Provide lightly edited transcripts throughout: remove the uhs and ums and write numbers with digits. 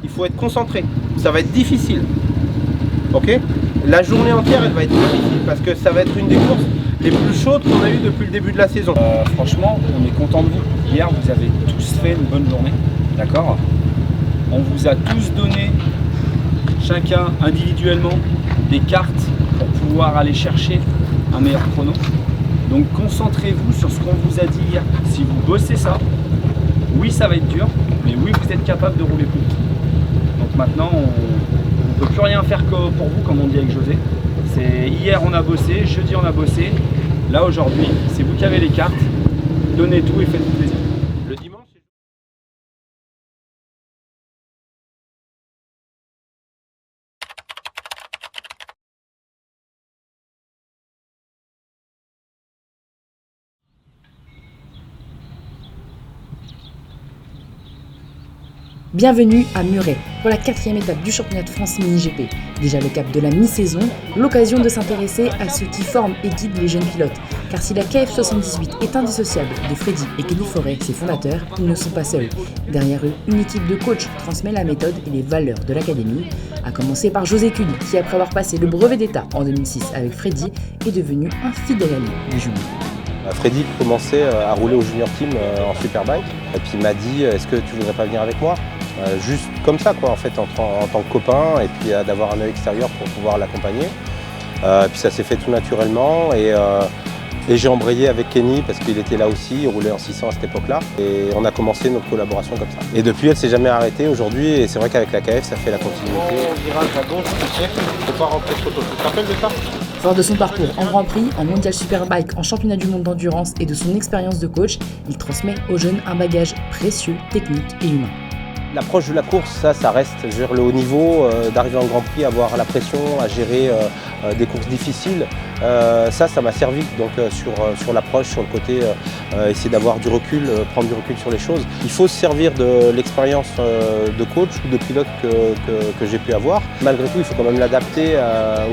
Il faut être concentré, ça va être difficile. Ok? La journée entière, elle va être difficile parce que ça va être une des courses les plus chaudes qu'on a eues depuis le début de la saison. Franchement, on est content de vous. Hier, vous avez tous fait une bonne journée, d'accord? On vous a tous donné, chacun individuellement, des cartes pour pouvoir aller chercher un meilleur chrono. Donc concentrez-vous sur ce qu'on vous a dit hier. Si vous bossez ça, oui, ça va être dur, mais oui, vous êtes capable de rouler plus vite. Donc maintenant, on ne peut plus rien faire pour vous, comme on dit avec José. C'est hier on a bossé, jeudi on a bossé. Là aujourd'hui, c'est vous qui avez les cartes. Donnez tout et faites-vous plaisir. Le dimanche, Bienvenue à Muret pour la 4e étape du championnat de France mini-GP. Déjà le cap de la mi-saison, l'occasion de s'intéresser à ceux qui forment et guident les jeunes pilotes. Car si la KF78 est indissociable de Freddy et Kenny Forêt, ses fondateurs, ils ne sont pas seuls. Derrière eux, une équipe de coachs transmet la méthode et les valeurs de l'académie, à commencer par José Kuhn, qui après avoir passé le brevet d'état en 2006 avec Freddy, est devenu un fidèle ami du junior. Freddy commençait à rouler au junior team en superbike et puis il m'a dit est-ce que tu voudrais pas venir avec moi? Juste comme ça quoi en fait en tant que copain et puis d'avoir un œil extérieur pour pouvoir l'accompagner. Puis ça s'est fait tout naturellement et j'ai embrayé avec Kenny parce qu'il était là aussi, il roulait en 600 à cette époque-là et on a commencé notre collaboration comme ça. Et depuis elle s'est jamais arrêtée aujourd'hui et c'est vrai qu'avec la KF ça fait la continuité. Virage à gauche, il ne faut pas rentrer trop tôt. Tu te rappelles de ça? Fort de son parcours en Grand Prix, en Mondial Superbike, en championnat du monde d'endurance et de son expérience de coach, il transmet aux jeunes un bagage précieux, technique et humain. L'approche de la course, ça reste le haut niveau, d'arriver en Grand Prix, avoir la pression, à gérer des courses difficiles. Ça m'a servi donc, sur l'approche, sur le côté essayer d'avoir du recul, prendre du recul sur les choses. Il faut se servir de l'expérience de coach ou de pilote que j'ai pu avoir. Malgré tout, il faut quand même l'adapter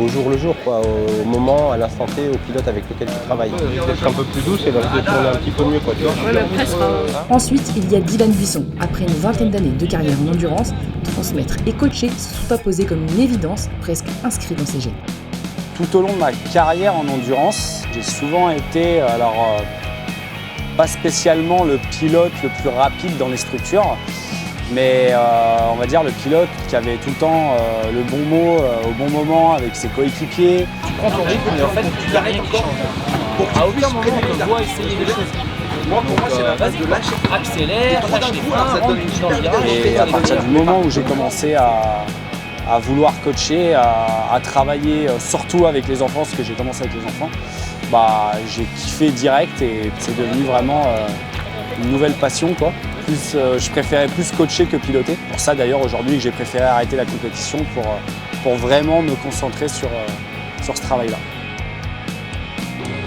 au jour le jour, quoi, au moment, à l'instant T, au pilote avec lequel tu travailles. D'être un peu plus douce et de tourner un petit peu mieux. Quoi, tu vois. Ensuite, il y a Dylan Buisson. Après une vingtaine d'années de carrière en endurance, transmettre et coacher se sont imposés comme une évidence, presque inscrit dans ses gènes. Tout au long de ma carrière en endurance, j'ai souvent été, pas spécialement le pilote le plus rapide dans les structures, mais on va dire le pilote qui avait tout le temps le bon mot au bon moment avec ses coéquipiers. Tu prends ton rythme et en fait, tu n'arrêtes encore. À aucun moment on te voit essayer des choses. Pour moi, c'est la base de lâcher. Accélère, lâche les freins, rentre dans le virage. Et à partir du moment où j'ai commencé à vouloir coacher, à travailler surtout avec les enfants, parce que j'ai commencé avec les enfants, j'ai kiffé direct et c'est devenu vraiment une nouvelle passion, quoi. Je préférais plus coacher que piloter. Pour ça d'ailleurs aujourd'hui j'ai préféré arrêter la compétition pour vraiment me concentrer sur ce travail-là.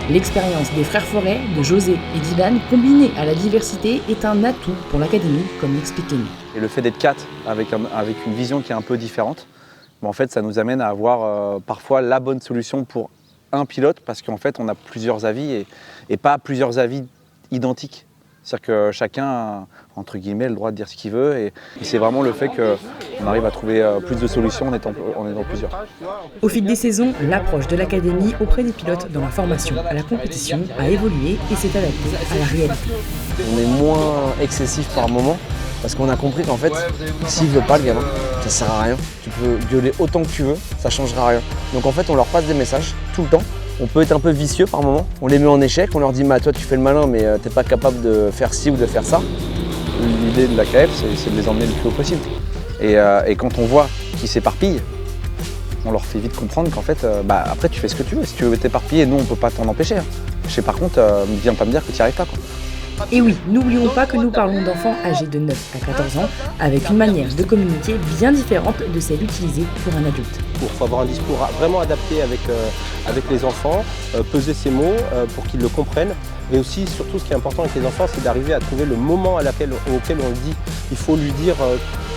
L'expérience des frères Forêt, de José et Dylan, combinée à la diversité, est un atout pour l'académie, comme l'explique Kenny. Et le fait d'être 4 avec une vision qui est un peu différente, en fait, ça nous amène à avoir parfois la bonne solution pour un pilote parce qu'en fait, on a plusieurs avis et pas plusieurs avis identiques. C'est-à-dire que chacun a, entre guillemets, le droit de dire ce qu'il veut et c'est vraiment le fait qu'on arrive à trouver plus de solutions en étant plusieurs. Au fil des saisons, l'approche de l'académie auprès des pilotes dans la formation à la compétition a évolué et s'est adaptée à la réalité. On est moins excessif par moment parce qu'on a compris qu'en fait, s'il veut pas le gamin, ça sert à rien. Tu peux gueuler autant que tu veux, ça changera rien. Donc en fait, on leur passe des messages tout le temps. On peut être un peu vicieux par moment, on les met en échec, on leur dit toi tu fais le malin mais t'es pas capable de faire ci ou de faire ça. L'idée de la KF c'est de les emmener le plus haut possible. Et quand on voit qu'ils s'éparpillent, on leur fait vite comprendre qu'en fait après tu fais ce que tu veux. Si tu veux t'éparpiller, nous on peut pas t'en empêcher. Par contre, viens pas me dire que tu n'y arrives pas, quoi. Et oui, n'oublions pas que nous parlons d'enfants âgés de 9 à 14 ans, avec une manière de communiquer bien différente de celle utilisée pour un adulte. Il faut avoir un discours vraiment adapté avec les enfants, peser ses mots pour qu'ils le comprennent. Et aussi, surtout, ce qui est important avec les enfants, c'est d'arriver à trouver le moment auquel on le dit. Il faut lui dire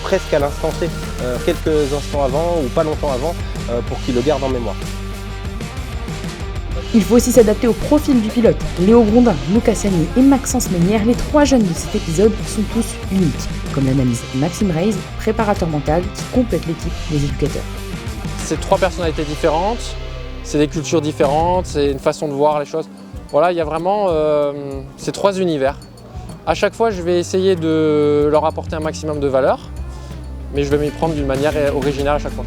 presque à l'instant T, quelques instants avant ou pas longtemps avant, pour qu'il le garde en mémoire. Il faut aussi s'adapter au profil du pilote. Léo Grondin, Lucas Sagnier et Maxence Ménière, les 3 jeunes de cet épisode, sont tous uniques, comme l'analyse Maxime Reyes, préparateur mental qui complète l'équipe des éducateurs. C'est 3 personnalités différentes, c'est des cultures différentes, c'est une façon de voir les choses. Voilà, il y a vraiment ces 3 univers. À chaque fois, je vais essayer de leur apporter un maximum de valeur, mais je vais m'y prendre d'une manière originale à chaque fois.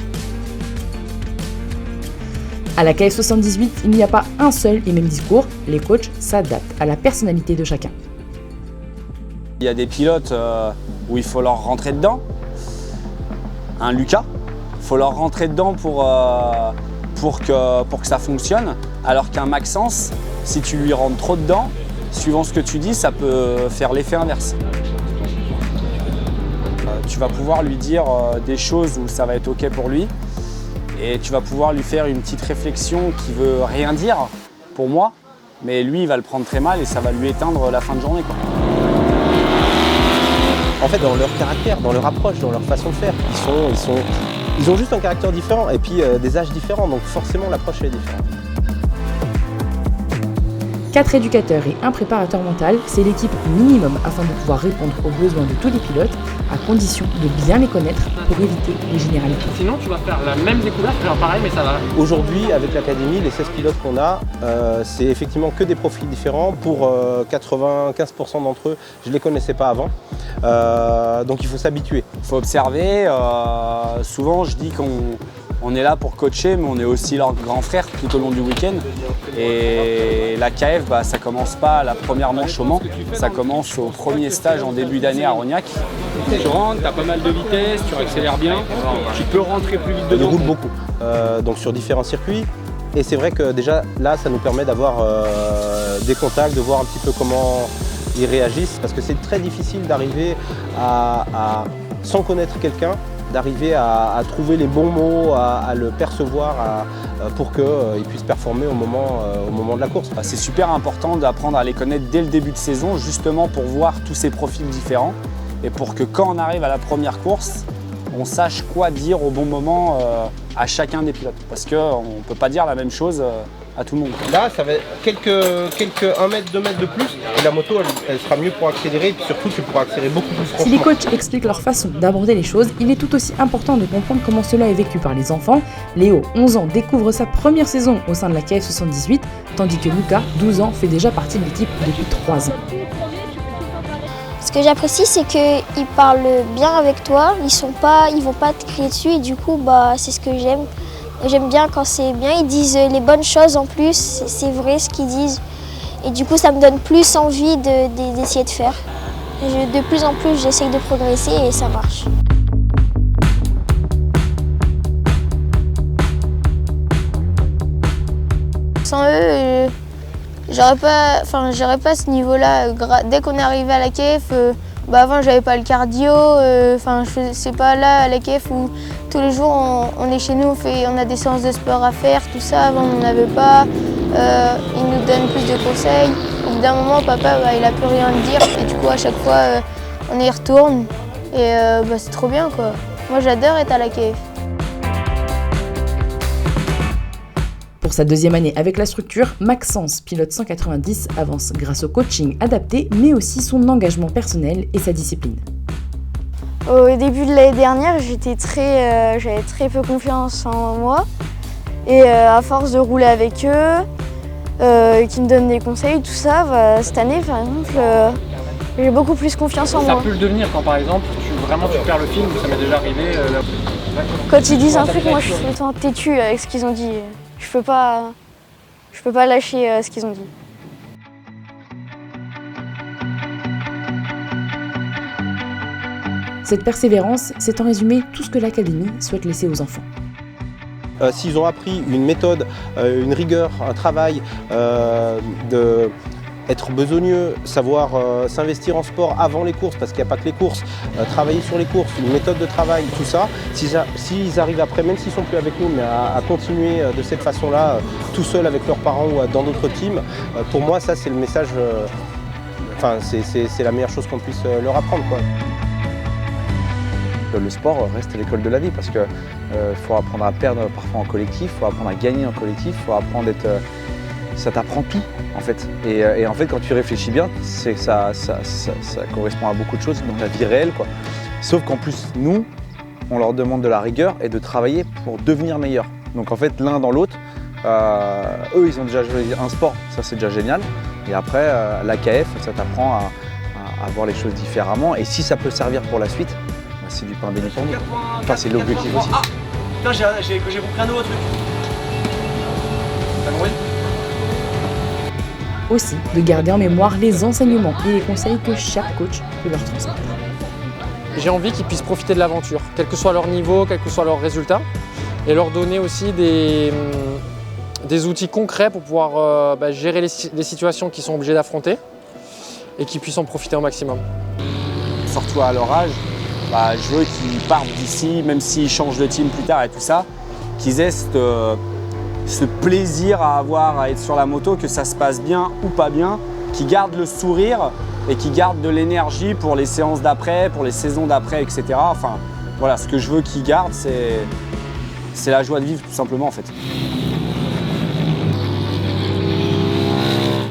À la KF 78, il n'y a pas un seul et même discours, les coachs s'adaptent à la personnalité de chacun. Il y a des pilotes où il faut leur rentrer dedans. Un Lucas, il faut leur rentrer dedans pour que ça fonctionne. Alors qu'un Maxence, si tu lui rentres trop dedans, suivant ce que tu dis, ça peut faire l'effet inverse. Tu vas pouvoir lui dire des choses où ça va être OK pour lui. Et tu vas pouvoir lui faire une petite réflexion qui veut rien dire pour moi, mais lui il va le prendre très mal et ça va lui éteindre la fin de journée, quoi. En fait, dans leur caractère, dans leur approche, dans leur façon de faire, ils ont juste un caractère différent et puis des âges différents, donc forcément l'approche est différente. 4 éducateurs et un préparateur mental, c'est l'équipe minimum afin de pouvoir répondre aux besoins de tous les pilotes, à condition de bien les connaître pour éviter les généralités. Sinon, tu vas faire la même découverte, faire pareil, mais ça va. Aujourd'hui, avec l'académie, les 16 pilotes qu'on a, c'est effectivement que des profils différents. Pour 95% d'entre eux, je ne les connaissais pas avant. Donc il faut s'habituer. Il faut observer. Souvent, je dis qu'on est là pour coacher, mais on est aussi leur grand frère tout au long du week-end. Et la KF, ça commence pas à la première manche au Mans, ça commence au premier stage en début d'année à Rognac. Tu rentres, tu as pas mal de vitesse, tu accélères bien, tu peux rentrer plus vite Ils dedans. roulent beaucoup, donc sur différents circuits. Et c'est vrai que déjà là, ça nous permet d'avoir des contacts, de voir un petit peu comment ils réagissent. Parce que c'est très difficile d'arriver sans connaître quelqu'un, d'arriver à trouver les bons mots, à le percevoir pour qu'il puisse performer au moment de la course. C'est super important d'apprendre à les connaître dès le début de saison, justement pour voir tous ces profils différents et pour que quand on arrive à la première course, on sache quoi dire au bon moment à chacun des pilotes. Parce qu'on ne peut pas dire la même chose à tout le monde. Là, ça va être quelques 1 mètre, 2 mètres de plus et la moto, elle sera mieux pour accélérer et puis surtout, tu pourras accélérer beaucoup plus Si les franchement. coachs expliquent leur façon d'aborder les choses, il est tout aussi important de comprendre comment cela est vécu par les enfants. Léo, 11 ans, découvre sa première saison au sein de la KF 78, tandis que Lucas, 12 ans, fait déjà partie de l'équipe depuis 3 ans. Ce que j'apprécie, c'est qu'ils parlent bien avec toi, ils vont pas te crier dessus et du coup, c'est ce que j'aime. J'aime bien quand c'est bien, ils disent les bonnes choses en plus, c'est vrai ce qu'ils disent. Et du coup, ça me donne plus envie d'essayer de faire. De plus en plus, j'essaye de progresser et ça marche. Sans eux, j'aurais pas ce niveau-là. Dès qu'on est arrivé à la KF, avant j'avais pas le cardio. C'est pas là à la KF où tous les jours on est chez nous, on a des séances de sport à faire, tout ça. Avant on n'en avait pas. Ils nous donnent plus de conseils. Au bout d'un moment, papa il a plus rien à dire. Et du coup à chaque fois on y retourne. Et c'est trop bien quoi. Moi j'adore être à la KF. Pour sa 2e année avec la structure, Maxence, pilote 190, avance grâce au coaching adapté, mais aussi son engagement personnel et sa discipline. Au début de l'année dernière, j'avais très peu confiance en moi. Et à force de rouler avec eux, qui me donnent des conseils, tout ça, cette année par exemple, j'ai beaucoup plus confiance en moi. Ça peut le devenir quand par exemple tu perds le film, ça m'est déjà arrivé. Quand ils disent un truc, moi je suis tout le temps têtue avec ce qu'ils ont dit. Je peux pas lâcher ce qu'ils ont dit. Cette persévérance, c'est en résumé tout ce que l'Académie souhaite laisser aux enfants. S'ils ont appris une méthode, une rigueur, un travail, être besogneux, savoir s'investir en sport avant les courses, parce qu'il n'y a pas que les courses, travailler sur les courses, une méthode de travail, tout ça, s'ils arrivent après, même s'ils ne sont plus avec nous, mais à continuer de cette façon-là, tout seul avec leurs parents ou dans d'autres teams, pour moi, ça c'est le message, c'est la meilleure chose qu'on puisse leur apprendre, quoi. Le sport reste l'école de la vie parce qu'il faut apprendre à perdre parfois en collectif, il faut apprendre à gagner en collectif, il faut apprendre ça t'apprend tout en fait. Et en fait, quand tu réfléchis bien, ça correspond à beaucoup de choses dans la vie réelle, quoi. Sauf qu'en plus, nous, on leur demande de la rigueur et de travailler pour devenir meilleurs. Donc en fait, l'un dans l'autre, eux, ils ont déjà joué un sport, ça c'est déjà génial. Et après, l'AKF, ça t'apprend à voir les choses différemment. Et si ça peut servir pour la suite, bah, c'est du pain béni pour nous. Enfin, c'est l'objectif aussi. Ah, putain, j'ai compris un nouveau truc. T'as compris ? Aussi, de garder en mémoire les enseignements et les conseils que chaque coach peut leur transmettre. J'ai envie qu'ils puissent profiter de l'aventure, quel que soit leur niveau, quel que soit leur résultat, et leur donner aussi des outils concrets pour pouvoir gérer les situations qu'ils sont obligés d'affronter et qu'ils puissent en profiter au maximum. Surtout à leur âge, je veux qu'ils partent d'ici, même s'ils changent de team plus tard et tout ça, qu'ils aient ce plaisir à avoir à être sur la moto, que ça se passe bien ou pas bien, qu'ils gardent le sourire et qu'ils gardent de l'énergie pour les séances d'après, pour les saisons d'après, etc. Enfin, voilà, ce que je veux qu'ils gardent, c'est la joie de vivre tout simplement en fait.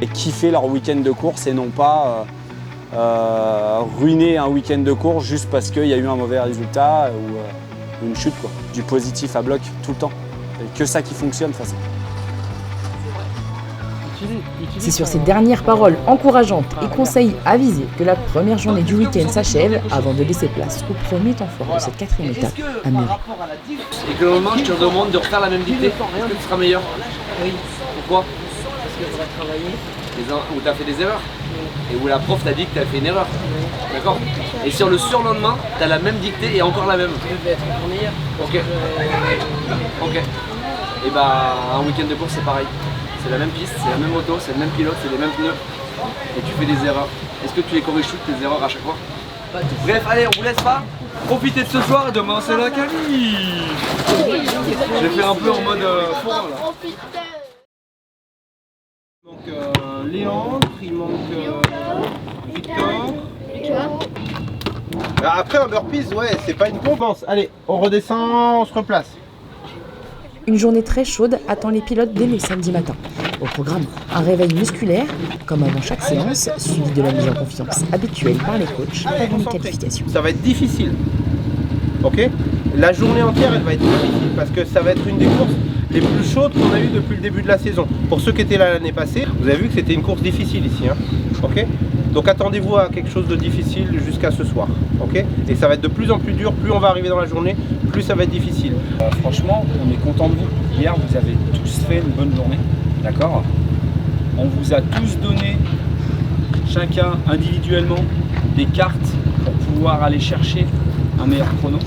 Et kiffer leur week-end de course et non pas ruiner un week-end de course juste parce qu'il y a eu un mauvais résultat ou une chute, quoi. Du positif à bloc tout le temps. Et que ça qui fonctionne de toute façon. C'est sur ces dernières paroles encourageantes et conseils avisés que la première journée du week-end s'achève avant de laisser place au premier temps fort de cette 4e étape à Muret. Et que le lendemain, je te demande de refaire la même dictée, est-ce que tu seras meilleur? Oui. Pourquoi? Parce qu'il faudra travailler. Où tu as fait des erreurs. Et où la prof t'a dit que tu as fait une erreur. D'accord? Et sur le surlendemain, tu as la même dictée et encore la même. Je vais être encore meilleur. Ok. Ok. Et bah, un week-end de course, c'est pareil. C'est la même piste, c'est la même moto, c'est le même pilote, c'est les mêmes pneus. Et tu fais des erreurs. Est-ce que tu les corriges toutes tes erreurs à chaque fois? Bref, allez, on vous laisse pas. Profitez de ce soir et demain c'est la Camille. J'ai fait un peu en mode forain là. Il manque Léandre, il manque Victor. Après un burpees, ouais, c'est pas une pompe. Allez, on redescend, on se replace. Une journée très chaude attend les pilotes dès le samedi matin. Au programme, un réveil musculaire, comme avant chaque séance, suivi de la mise en confiance habituelle par les coachs avant les qualifications. Ça va être difficile, ok? La journée entière, elle va être difficile parce que ça va être une des courses les plus chaudes qu'on a eues depuis le début de la saison. Pour ceux qui étaient là l'année passée, vous avez vu que c'était une course difficile ici, hein, ok? Donc attendez-vous à quelque chose de difficile jusqu'à ce soir, ok? Et ça va être de plus en plus dur, plus on va arriver dans la journée, plus ça va être difficile. Franchement, on est content de vous. Hier, vous avez tous fait une bonne journée, d'accord? On vous a tous donné, chacun individuellement, des cartes pour pouvoir aller chercher un meilleur chrono.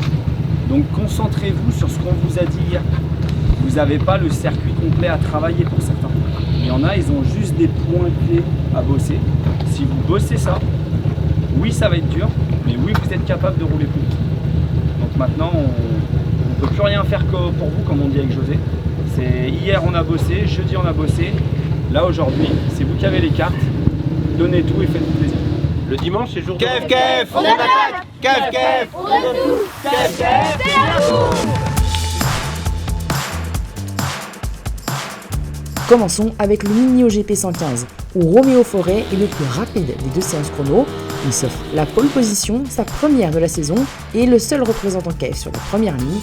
Donc concentrez-vous sur ce qu'on vous a dit hier. Vous n'avez pas le circuit complet à travailler pour certains. Il y en a, ils ont juste des points clés à bosser. Si vous bossez ça, oui, ça va être dur, mais oui, vous êtes capable de rouler plus vite. Donc maintenant, on ne peut plus rien faire pour vous, comme on dit avec José. C'est hier on a bossé, jeudi on a bossé. Là aujourd'hui, c'est vous qui avez les cartes. Donnez tout et faites-vous plaisir. Le dimanche, c'est jour de... Kef, on attaque. Kef, on retourne. Kef, c'est à vous. Commençons avec le Mini GP 115, où Roméo Forêt est le plus rapide des deux séances chrono. Il s'offre la pole position, sa première de la saison, et est le seul représentant KF sur la première ligne.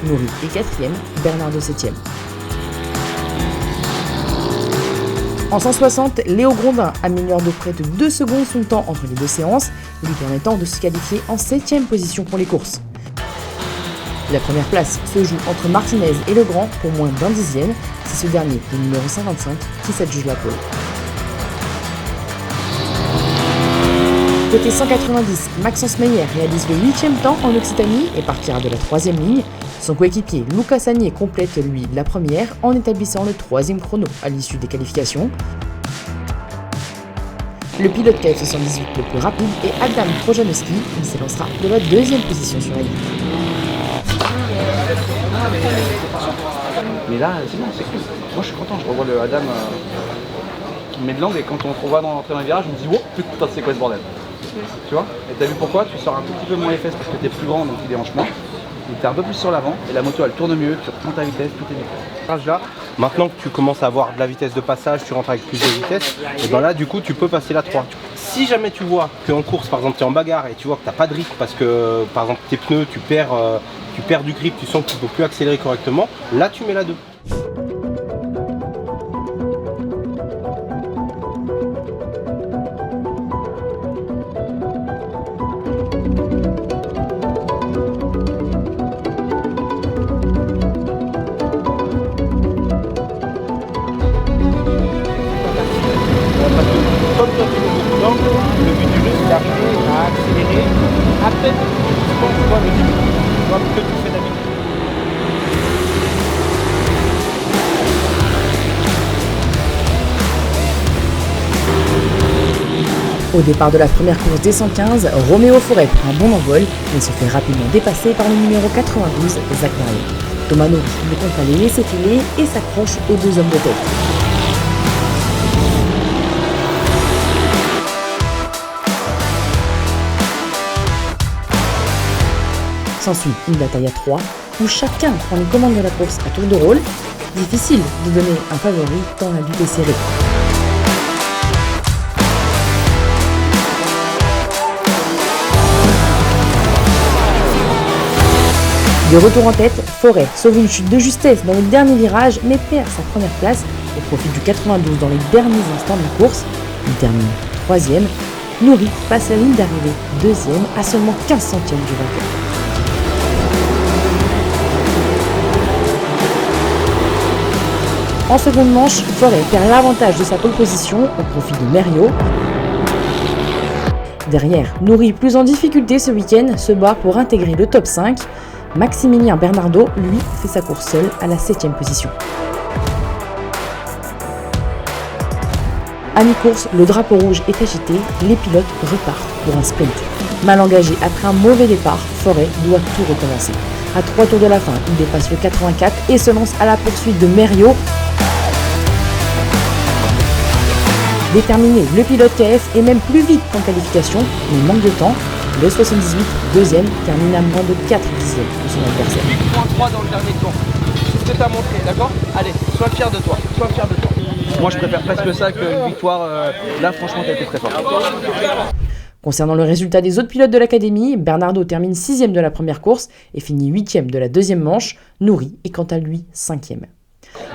Nourri est 4e, Bernardo 7e. En 160, Léo Grondin améliore de près de 2 secondes son temps entre les deux séances, lui permettant de se qualifier en 7e position pour les courses. La première place se joue entre Martinez et Legrand pour moins d'un dixième. C'est ce dernier, le numéro 55, qui s'adjuge la pole. Côté 190, Maxence Meyer réalise le 8e temps en Occitanie et partira de la 3e ligne. Son coéquipier Lucas Sagné complète lui la première en établissant le 3e chrono à l'issue des qualifications. Le pilote KF78 le plus rapide est Adam Trojanowski, il s'élancera de la 2e position sur la ligne. Mais là, c'est bon, c'est cool. Moi, je suis content. Je revois le Adam qui me met de l'angle et quand on te revoit dans l'entrée dans le virage, je me dis, oh putain, c'est quoi ce bordel? Tu vois? Et t'as vu pourquoi? Tu sors un tout petit peu moins les fesses parce que t'es plus grand, donc il dérange moins. Et t'es un peu plus sur l'avant et la moto elle tourne mieux, tu reprends ta vitesse, tout est mieux. Là, Maintenant que tu commences à avoir de la vitesse de passage, tu rentres avec plus de vitesse, et ben là du coup tu peux passer la 3. Si jamais tu vois qu'en course, par exemple tu es en bagarre et tu vois que tu n'as pas de rythme parce que par exemple tes pneus, tu perds du grip, tu sens que tu ne peux plus accélérer correctement, là tu mets la 2. Comme toi tu mets beaucoup d'angle, le but du jeu c'est d'arriver à accélérer à peine tu vois le début, tu vois que tu fais d'habitude. Au départ de la première course des 115, Roméo Forêt prend un bon envol, mais se fait rapidement dépasser par le numéro 92, Zach Merriot. Thomas Nourry ne compte pas les laisser filer et s'accroche aux 2 hommes de tête. S'ensuit une bataille à 3, où chacun prend les commandes de la course à tour de rôle. Difficile de donner un favori tant la lutte est serrée. De retour en tête, Forêt sauve une chute de justesse dans le dernier virage, mais perd sa première place au profit du 92 dans les derniers instants de course. Il termine 3e. Nourry passe la ligne d'arrivée 2e à seulement 15 centièmes du vainqueur. En seconde manche, Forêt perd l'avantage de sa pole position au profit de Merriot. Derrière, Nourry, plus en difficulté ce week-end, se bat pour intégrer le top 5. Maximilien Bernardo, lui, fait sa course seul à la 7e position. À mi-course, le drapeau rouge est agité, les pilotes repartent pour un sprint. Mal engagé après un mauvais départ, Forêt doit tout recommencer. À 3 tours de la fin, il dépasse le 84 et se lance à la poursuite de Merriot. Déterminé, le pilote KF est même plus vite qu'en qualification, mais manque de temps. Le 78, deuxième, termine à moins de 4 dixièmes de son adversaire. 8.3 dans le dernier tour. C'est ce que tu as montré, d'accord? Allez, sois fier de toi, sois fier de toi. Moi je préfère presque ça qu'une victoire. Là franchement t'as été très fort. Concernant le résultat des autres pilotes de l'académie, Bernardo termine 6e de la première course et finit 8e de la deuxième manche. Nourry est quant à lui 5e.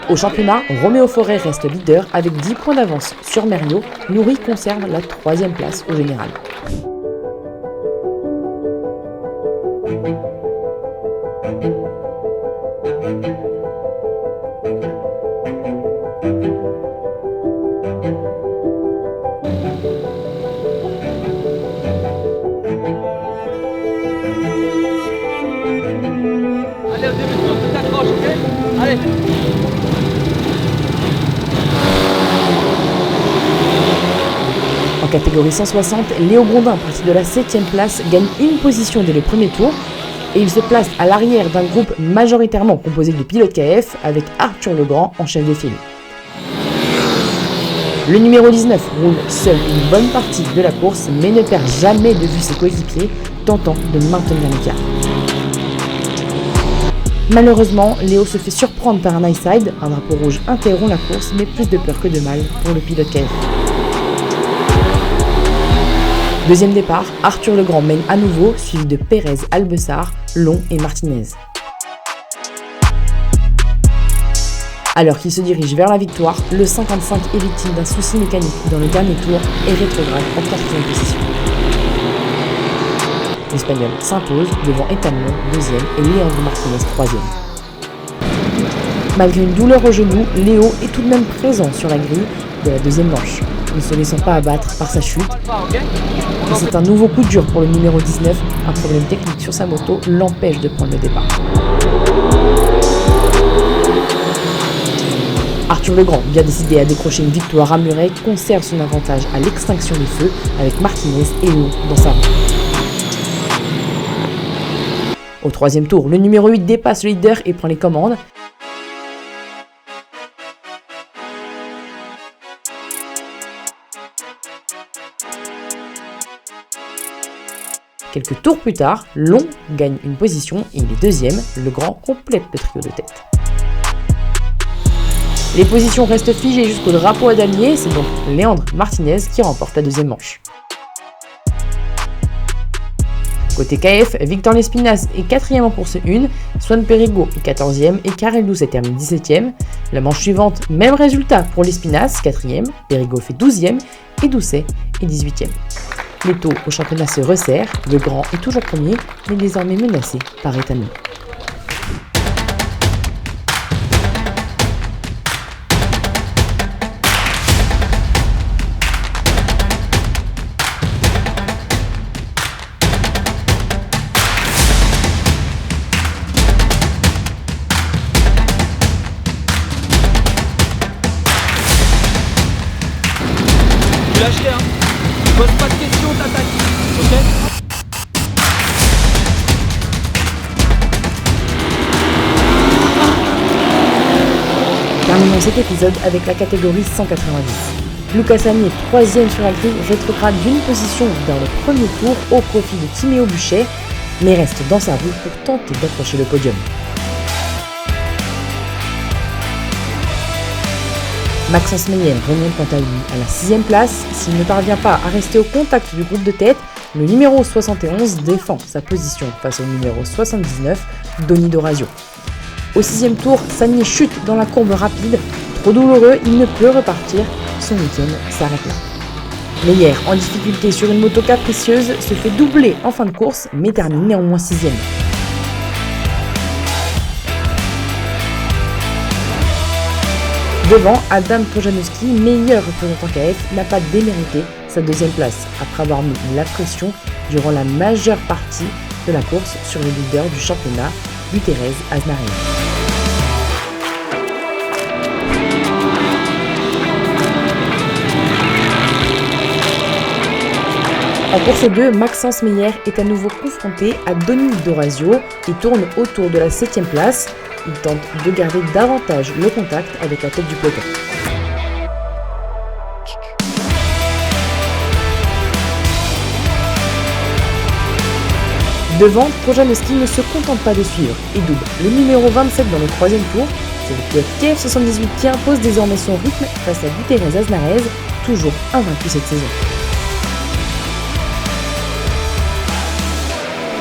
Au championnat, Roméo Forêt reste leader avec 10 points d'avance sur Merriot. Nourry conserve la 3e place au général. Allez, au début de course, tu t'accroches, ok? Allez. En catégorie 160, Léo Grondin, parti de la 7e place, gagne une position dès le premier tour et il se place à l'arrière d'un groupe majoritairement composé de pilotes KF avec Arthur Legrand en chef de file. Le numéro 19 roule seul une bonne partie de la course mais ne perd jamais de vue ses coéquipiers, tentant de maintenir l'écart. Malheureusement, Léo se fait surprendre par un high side, un drapeau rouge interrompt la course mais plus de peur que de mal pour le pilote KF. Deuxième départ, Arthur Legrand mène à nouveau, suivi de Pérez, Albessard, Long et Martinez. Alors qu'il se dirige vers la victoire, le 55 est victime d'un souci mécanique dans le dernier tour et rétrograde en 4e position. L'Espagnol s'impose devant Ethan Long, 2e, et Leandro Martinez, 3e. Malgré une douleur au genou, Léo est tout de même présent sur la grille de la deuxième manche, ne se laissant pas abattre par sa chute. Et c'est un nouveau coup dur pour le numéro 19, un problème technique sur sa moto l'empêche de prendre le départ. Arthur Legrand, bien décidé à décrocher une victoire à Muret, conserve son avantage à l'extinction des feux avec Martinez et Léo dans sa roue. Au 3e tour, le numéro 8 dépasse le leader et prend les commandes. Quelques tours plus tard, Long gagne une position et il est 2e. Legrand complète le trio de tête. Les positions restent figées jusqu'au drapeau à damier, c'est donc Léandre Martinez qui remporte la deuxième manche. Côté KF, Victor Lespinasse est 4e en course 1, Swan Perigo est 14e et Karel Doucet termine 17e. La manche suivante, même résultat pour Lespinasse, 4e, Perigo fait 12e et Doucet est 18e. Les taux au championnat se resserrent, le grand est toujours premier, mais désormais menacé par Ethan. Tu lâches rien, tu poses pas de questions, t'attaques, ok? Terminons cet épisode avec la catégorie 190. Lucas Sagnier, 3e sur la grille, rétrograde d'une position dans le premier tour au profit de Timéo Buchet, mais reste dans sa roue pour tenter d'accrocher le podium. Maxence Meyer remonte quant à lui à la 6e place. S'il ne parvient pas à rester au contact du groupe de tête, le numéro 71 défend sa position face au numéro 79, Donny Dorazio. Au 6e tour, Sagnier chute dans la courbe rapide. Trop douloureux, il ne peut repartir. Son week-end s'arrête là. Meyer, en difficulté sur une moto capricieuse, se fait doubler en fin de course, mais termine néanmoins 6e. Devant, Adam Trojanowski, meilleur représentant KF, n'a pas démérité sa deuxième place, après avoir mis la pression durant la majeure partie de la course sur le leader du championnat, Gutierrez Aznarez. En course 2, Maxence Meyer est à nouveau confronté à Donny Dorazio et tourne autour de la 7e place. Il tente de garder davantage le contact avec la tête du peloton. Devant, Trojanowski ne se contente pas de suivre et double le numéro 27 dans le 3e tour. C'est le pilote KF78 qui impose désormais son rythme face à Gutierrez Aznarez, toujours invaincu cette saison.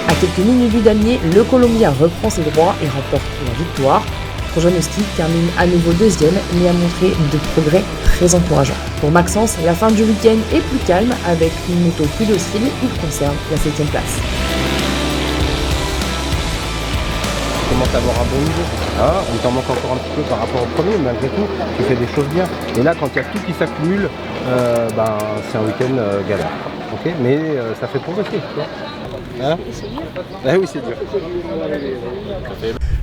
À quelques minutes du damier, le Colombien reprend ses droits et remporte la victoire. Trojanowski termine à nouveau 2e, mais a montré de progrès très encourageants. Pour Maxence, la fin du week-end est plus calme, avec une moto plus docile, il conserve la 7e place. Tu commences à avoir un bon niveau. Ah, il t'en manque encore un petit peu par rapport au premier, malgré tout, tu fais des choses bien. Et là, quand il y a tout qui s'accumule, c'est un week-end galère. Okay, mais ça fait progresser, tu vois. Hein? Ah oui, c'est dur.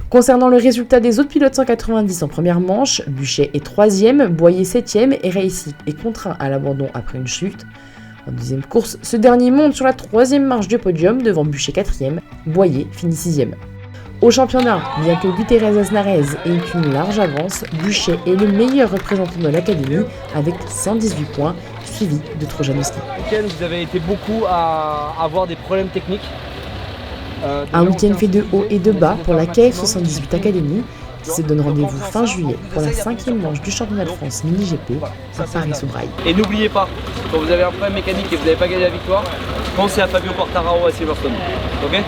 Concernant le résultat des autres pilotes 190 en première manche, Buchet est 3e, Boyer 7e et Reissi est contraint à l'abandon après une chute. En deuxième course, ce dernier monte sur la 3e marche du podium devant Buchet 4e, Boyer finit 6e. Au championnat, bien que Gutierrez Aznarez ait une large avance, Buchet est le meilleur représentant de l'académie avec 118 points, suivi de Trojanowski. Vous avez été beaucoup à avoir des problèmes techniques. Un week-end fait de haut et de bas pour la KF78 Academy qui se donne rendez-vous fin juillet pour la 5e manche du championnat de France mini-GP à Paris-sous-Braille. Et n'oubliez pas, quand vous avez un problème mécanique et que vous n'avez pas gagné la victoire, pensez à Fabio Quartararo à Silverstone. Ok ?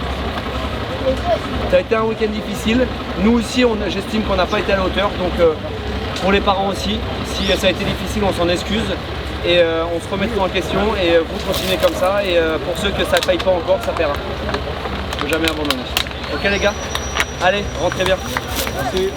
Ça a été un week-end difficile. Nous aussi, j'estime qu'on n'a pas été à la hauteur. Donc pour les parents aussi, si ça a été difficile, on s'en excuse. Et on se remettra en question et vous continuez comme ça. Et pour ceux que ça ne paye pas encore, ça paiera. Il ne faut jamais abandonner. Ok les gars ? Allez, rentrez bien. Merci.